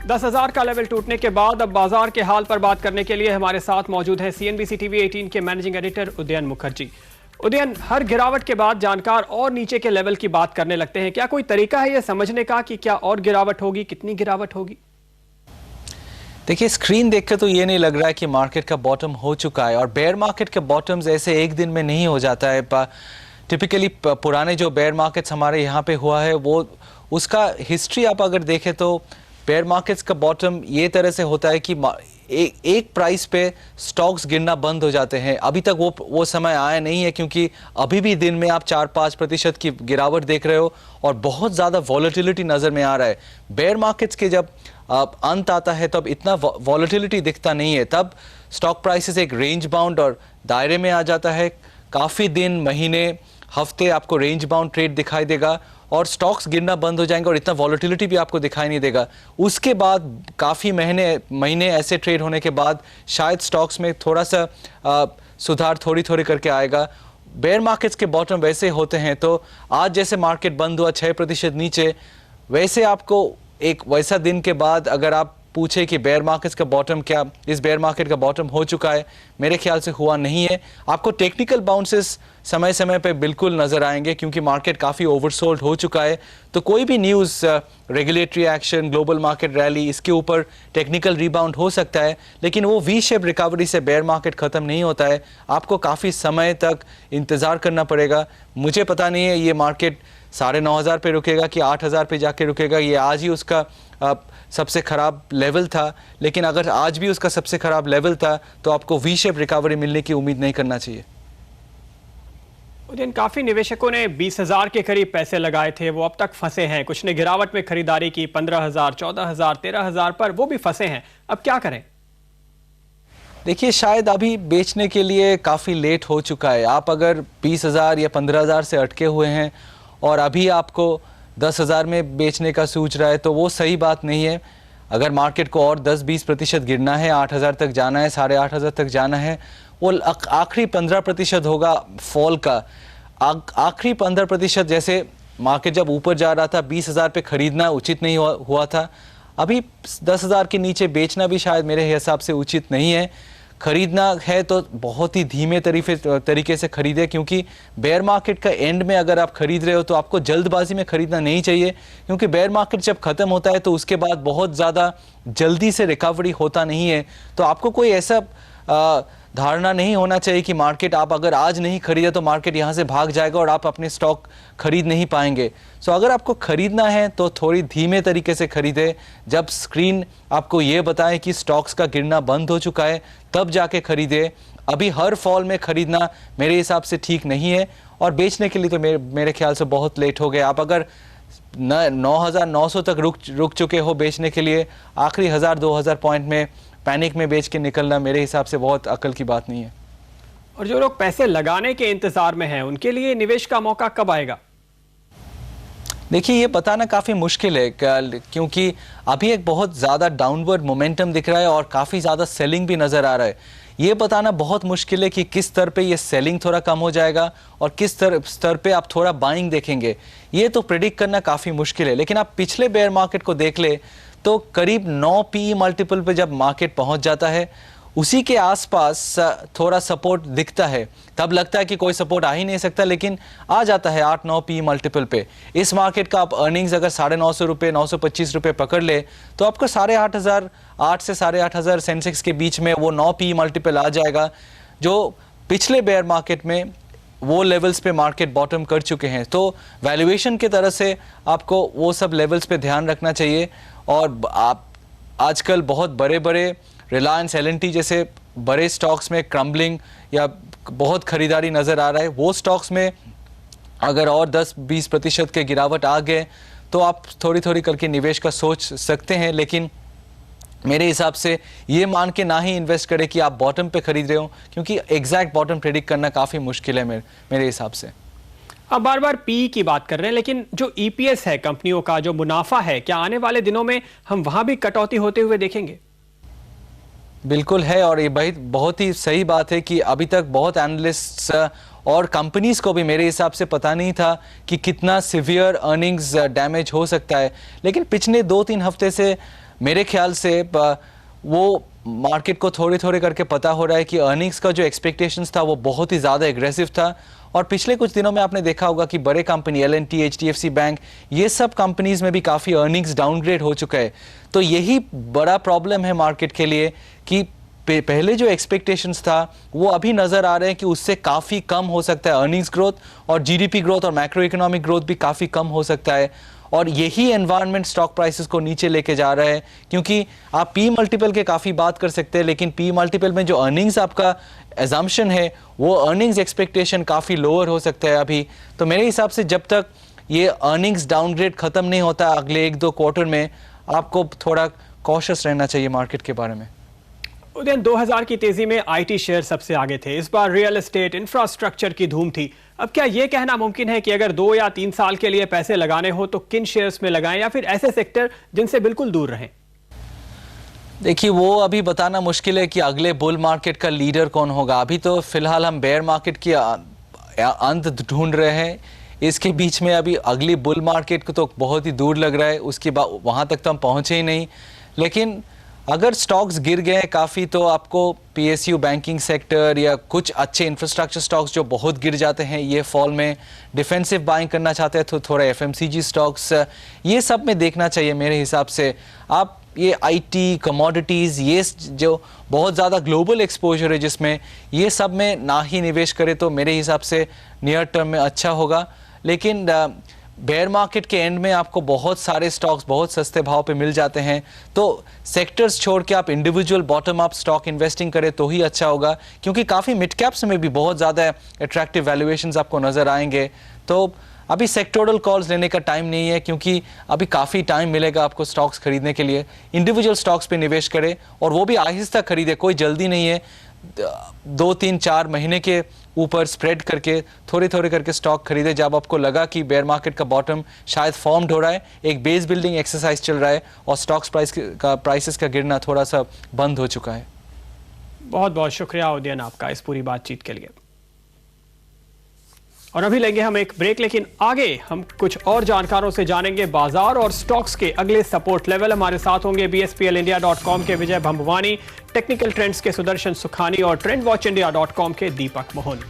10,000 का लेवल टूटने के बाद अब बाजार के हाल पर बात करने के लिए हमारे साथ मौजूद हैं सीएनबीसी टीवी 18 के मैनेजिंग एडिटर उदयन मुखर्जी। उदयन, हर गिरावट के बाद जानकार और नीचे के लेवल की बात करने लगते हैं। क्या कोई तरीका है यह समझने का कि क्या और गिरावट होगी, कितनी गिरावट होगी? देखिए, स्क्रीन देखकर तो ये नहीं लग रहा है कि मार्केट का बॉटम हो चुका है, और बेयर मार्केट के बॉटम्स ऐसे एक दिन में नहीं हो जाता है। टिपिकली पुराने जो बेयर मार्केट्स हमारे यहाँ पे हुआ है वो उसका हिस्ट्री आप अगर देखें तो बेयर मार्केट्स का बॉटम ये तरह से होता है कि एक प्राइस पे स्टॉक्स गिरना बंद हो जाते हैं। अभी तक वो समय आया नहीं है, क्योंकि अभी भी दिन में आप 4-5% की गिरावट देख रहे हो और बहुत ज़्यादा वॉलेटिलिटी नज़र में आ रहा है। बेयर मार्केट्स के जब अंत आता है तब इतना वॉलेटिलिटी दिखता नहीं है, तब स्टॉक प्राइसेस एक रेंज बाउंड और दायरे में आ जाता है। काफ़ी दिन, महीने, हफ्ते आपको रेंज बाउंड ट्रेड दिखाई देगा और स्टॉक्स गिरना बंद हो जाएंगे और इतना वॉलेटिलिटी भी आपको दिखाई नहीं देगा। उसके बाद काफ़ी महीने ऐसे ट्रेड होने के बाद शायद स्टॉक्स में थोड़ा सा सुधार थोड़ी करके आएगा। बेयर मार्केट्स के बॉटम वैसे होते हैं, तो आज जैसे मार्केट बंद हुआ 6% नीचे, वैसे आपको एक वैसा दिन के बाद अगर आप पूछे कि बेयर मार्केट्स का बॉटम क्या इस बेयर मार्केट का बॉटम हो चुका है, मेरे ख्याल से हुआ नहीं है। आपको टेक्निकल बाउंसेस समय समय पे बिल्कुल नज़र आएंगे, क्योंकि मार्केट काफ़ी ओवरसोल्ड हो चुका है। तो कोई भी news, regulatory action, global market rally, इसके ऊपर टेक्निकल रिबाउंड हो सकता है, लेकिन वो वी शेप रिकवरी से बेयर मार्केट ख़त्म नहीं होता है। आपको काफ़ी समय तक इंतज़ार करना पड़ेगा। मुझे पता नहीं है ये मार्केट 9,500 पे रुकेगा कि 8,000 पे जाके रुकेगा। ये आज ही उसका सबसे ख़राब लेवल था, लेकिन अगर आज भी उसका सबसे ख़राब लेवल था तो आपको वी शेप रिकवरी मिलने की उम्मीद नहीं करना चाहिए। उदयन, काफ़ी निवेशकों ने 20,000 के करीब पैसे लगाए थे, वो अब तक फंसे हैं। कुछ ने गिरावट में खरीदारी की 15,000, 14,000, 13,000 पर, वो भी फंसे हैं। अब क्या करें? देखिए, शायद अभी बेचने के लिए काफ़ी लेट हो चुका है। आप अगर 20,000 या 15,000 से अटके हुए हैं और अभी आपको 10,000 में बेचने का सोच रहा है, तो वो सही बात नहीं है। अगर मार्केट को और 10-20% गिरना है, 8,000 तक जाना है, 8,500 तक जाना है, वो आखिरी 15% होगा फॉल का। आखिरी 15%, जैसे मार्केट जब ऊपर जा रहा था 20,000 पे खरीदना उचित नहीं हुआ था। अभी 10,000 के नीचे बेचना भी शायद मेरे हिसाब से उचित नहीं है। खरीदना है तो बहुत ही धीमे तरीके से खरीदे, क्योंकि बेयर मार्केट का एंड में अगर आप खरीद रहे हो तो आपको जल्दबाजी में खरीदना नहीं चाहिए, क्योंकि बेयर मार्केट जब ख़त्म होता है तो उसके बाद बहुत ज़्यादा जल्दी से रिकवरी होता नहीं है। तो आपको कोई ऐसा धारणा नहीं होना चाहिए कि मार्केट आप अगर आज नहीं खरीदा तो मार्केट यहाँ से भाग जाएगा और आप अपने स्टॉक खरीद नहीं पाएंगे। सो अगर आपको खरीदना है तो थोड़ी धीमे तरीके से खरीदे। जब स्क्रीन आपको ये बताए कि स्टॉक्स का गिरना बंद हो चुका है तब जाके खरीदे। अभी हर फॉल में खरीदना मेरे हिसाब से ठीक नहीं है, और बेचने के लिए तो मेरे ख्याल से बहुत लेट हो गए। आप अगर 9,900 तक रुक चुके हो बेचने के लिए, आखिरी 1,000-2,000 पॉइंट में पैनिक में बेच के निकलना मेरे हिसाब से बहुत अकल की बात नहीं है। और जो लोग पैसे लगाने के इंतजार में हैं, उनके लिए निवेश का मौका कब आएगा? देखिए, ये बताना काफ़ी मुश्किल है, क्योंकि अभी एक बहुत ज़्यादा डाउनवर्ड मोमेंटम दिख रहा है और काफ़ी ज़्यादा सेलिंग भी नज़र आ रहा है। ये बताना बहुत मुश्किल है कि किस स्तर पे ये सेलिंग थोड़ा कम हो जाएगा और किस स्तर पे आप थोड़ा बाइंग देखेंगे। ये तो प्रेडिक्ट करना काफ़ी मुश्किल है। लेकिन आप पिछले बेयर मार्केट को देख ले तो करीब 9 PE मल्टीपल पे जब मार्केट पहुंच जाता है, उसी के आसपास थोड़ा सपोर्ट दिखता है। तब लगता है कि कोई सपोर्ट आ ही नहीं सकता, लेकिन आ जाता है 8-9 PE मल्टीपल पे। इस मार्केट का आप अर्निंग्स अगर 950 रुपये, 925 रुपये पकड़ ले तो आपको 8,500, 8 से 8,500 सेंसेक्स के बीच में वो 9 PE मल्टीपल आ जाएगा, जो पिछले बेयर मार्केट में वो लेवल्स पे मार्केट बॉटम कर चुके हैं। तो वैल्यूएशन की तरह से आपको वो सब लेवल्स पे ध्यान रखना चाहिए। और आप आजकल बहुत बड़े रिलायंस, L&T जैसे बड़े स्टॉक्स में क्रम्बलिंग या बहुत खरीदारी नज़र आ रहा है। वो स्टॉक्स में अगर और 10-20% के गिरावट आ गए तो आप थोड़ी करके निवेश का सोच सकते हैं, लेकिन मेरे हिसाब से ये मान के ना ही इन्वेस्ट करें कि आप बॉटम पे खरीद रहे हो, क्योंकि एग्जैक्ट बॉटम प्रेडिक्ट करना काफ़ी मुश्किल है मेरे हिसाब से। अब बार बार पी की बात कर रहे हैं, लेकिन जो ईपीएस है कंपनियों का, जो मुनाफा है, क्या आने वाले दिनों में हम वहां भी कटौती होते हुए देखेंगे? बिल्कुल है, और ये बहुत ही सही बात है कि अभी तक बहुत एनालिस्ट्स और कंपनीज को भी मेरे हिसाब से पता नहीं था कि कितना सिवियर अर्निंग्स डैमेज हो सकता है। लेकिन पिछले 2-3 हफ्ते से मेरे ख्याल से वो मार्केट को थोड़े थोड़े करके पता हो रहा है कि अर्निंग्स का जो एक्सपेक्टेशंस था वो बहुत ही ज़्यादा एग्रेसिव था। और पिछले कुछ दिनों में आपने देखा होगा कि बड़े कंपनी L&T, HDFC बैंक, ये सब कंपनीज में भी काफ़ी अर्निंग्स डाउनग्रेड हो चुका है। तो यही बड़ा प्रॉब्लम है मार्केट के लिए कि पहले जो एक्सपेक्टेशंस था वो अभी नज़र आ रहे हैं कि उससे काफ़ी कम हो सकता है अर्निंग्स ग्रोथ, और GDP ग्रोथ और मैक्रो इकोनॉमिक ग्रोथ भी काफ़ी कम हो सकता है। और यही एनवायरनमेंट स्टॉक प्राइसेस को नीचे लेके जा रहा है, क्योंकि आप पी मल्टीपल के काफ़ी बात कर सकते हैं, लेकिन पी मल्टीपल में जो अर्निंग्स आपका एजम्पशन है वो अर्निंग्स एक्सपेक्टेशन काफ़ी लोअर हो सकता है अभी। तो मेरे हिसाब से जब तक ये अर्निंग्स डाउनग्रेड ख़त्म नहीं होता अगले 1-2 क्वार्टर में, आपको थोड़ा कॉशियस रहना चाहिए मार्केट के बारे में। उदयन, 2000 की तेजी में IT शेयर सबसे आगे थे। इस बार रियल एस्टेट, इंफ्रास्ट्रक्चर की धूम थी। अब क्या यह कहना मुमकिन है कि अगर 2 या 3 साल के लिए पैसे लगाने हो तो किन शेयर्स में लगाएं, या फिर ऐसे सेक्टर जिनसे बिल्कुल दूर रहें? देखिए, वो अभी बताना मुश्किल है कि अगले बुल मार्केट का लीडर कौन होगा। अभी तो फिलहाल हम बेयर मार्केट की अंत ढूंढ रहे हैं। इसके बीच में अभी अगली बुल मार्केट को तो बहुत ही दूर लग रहा है, उसके बाद वहाँ तक तो हम पहुँचे ही नहीं। लेकिन अगर स्टॉक्स गिर गए काफ़ी तो आपको PSU बैंकिंग सेक्टर या कुछ अच्छे इंफ्रास्ट्रक्चर स्टॉक्स जो बहुत गिर जाते हैं ये फॉल में, डिफेंसिव बाइंग करना चाहते हैं तो थोड़ा FMCG स्टॉक्स, ये सब में देखना चाहिए मेरे हिसाब से। आप ये IT, कमोडिटीज़, ये जो बहुत ज़्यादा ग्लोबल एक्सपोजर है जिसमें, ये सब में ना ही निवेश करें तो मेरे हिसाब से नियर टर्म में अच्छा होगा। लेकिन बेयर मार्केट के एंड में आपको बहुत सारे स्टॉक्स बहुत सस्ते भाव पे मिल जाते हैं, तो सेक्टर्स छोड़ के आप individual bottom up stock investing करें तो ही अच्छा होगा, क्योंकि काफ़ी मिड कैप्स में भी बहुत ज़्यादा अट्रैक्टिव वैल्यूएशंस आपको नज़र आएंगे। तो अभी सेक्टोरल कॉल्स लेने का टाइम नहीं है, क्योंकि अभी काफ़ी टाइम मिलेगा आपको स्टॉक्स खरीदने के लिए। इंडिविजुअल स्टॉक्स पे निवेश करें और वो भी आहिस्ता खरीदे, कोई जल्दी नहीं है। 2-3-4 महीने के ऊपर स्प्रेड करके थोड़े थोड़े करके स्टॉक खरीदे। जब आपको लगा कि बेयर मार्केट का बॉटम शायद फॉर्म्ड हो रहा है, एक बेस बिल्डिंग एक्सरसाइज चल रहा है और स्टॉक्स प्राइसेस का गिरना थोड़ा सा बंद हो चुका है। बहुत बहुत शुक्रिया उदयन आपका इस पूरी बातचीत के लिए। और अभी लेंगे हम एक ब्रेक, लेकिन आगे हम कुछ और जानकारों से जानेंगे बाजार और स्टॉक्स के अगले सपोर्ट लेवल। हमारे साथ होंगे BSPLindia.com के विजय भंभवानी, टेक्निकल ट्रेंड्स के सुदर्शन सुखानी और TrendWatchIndia.com के दीपक मोहन।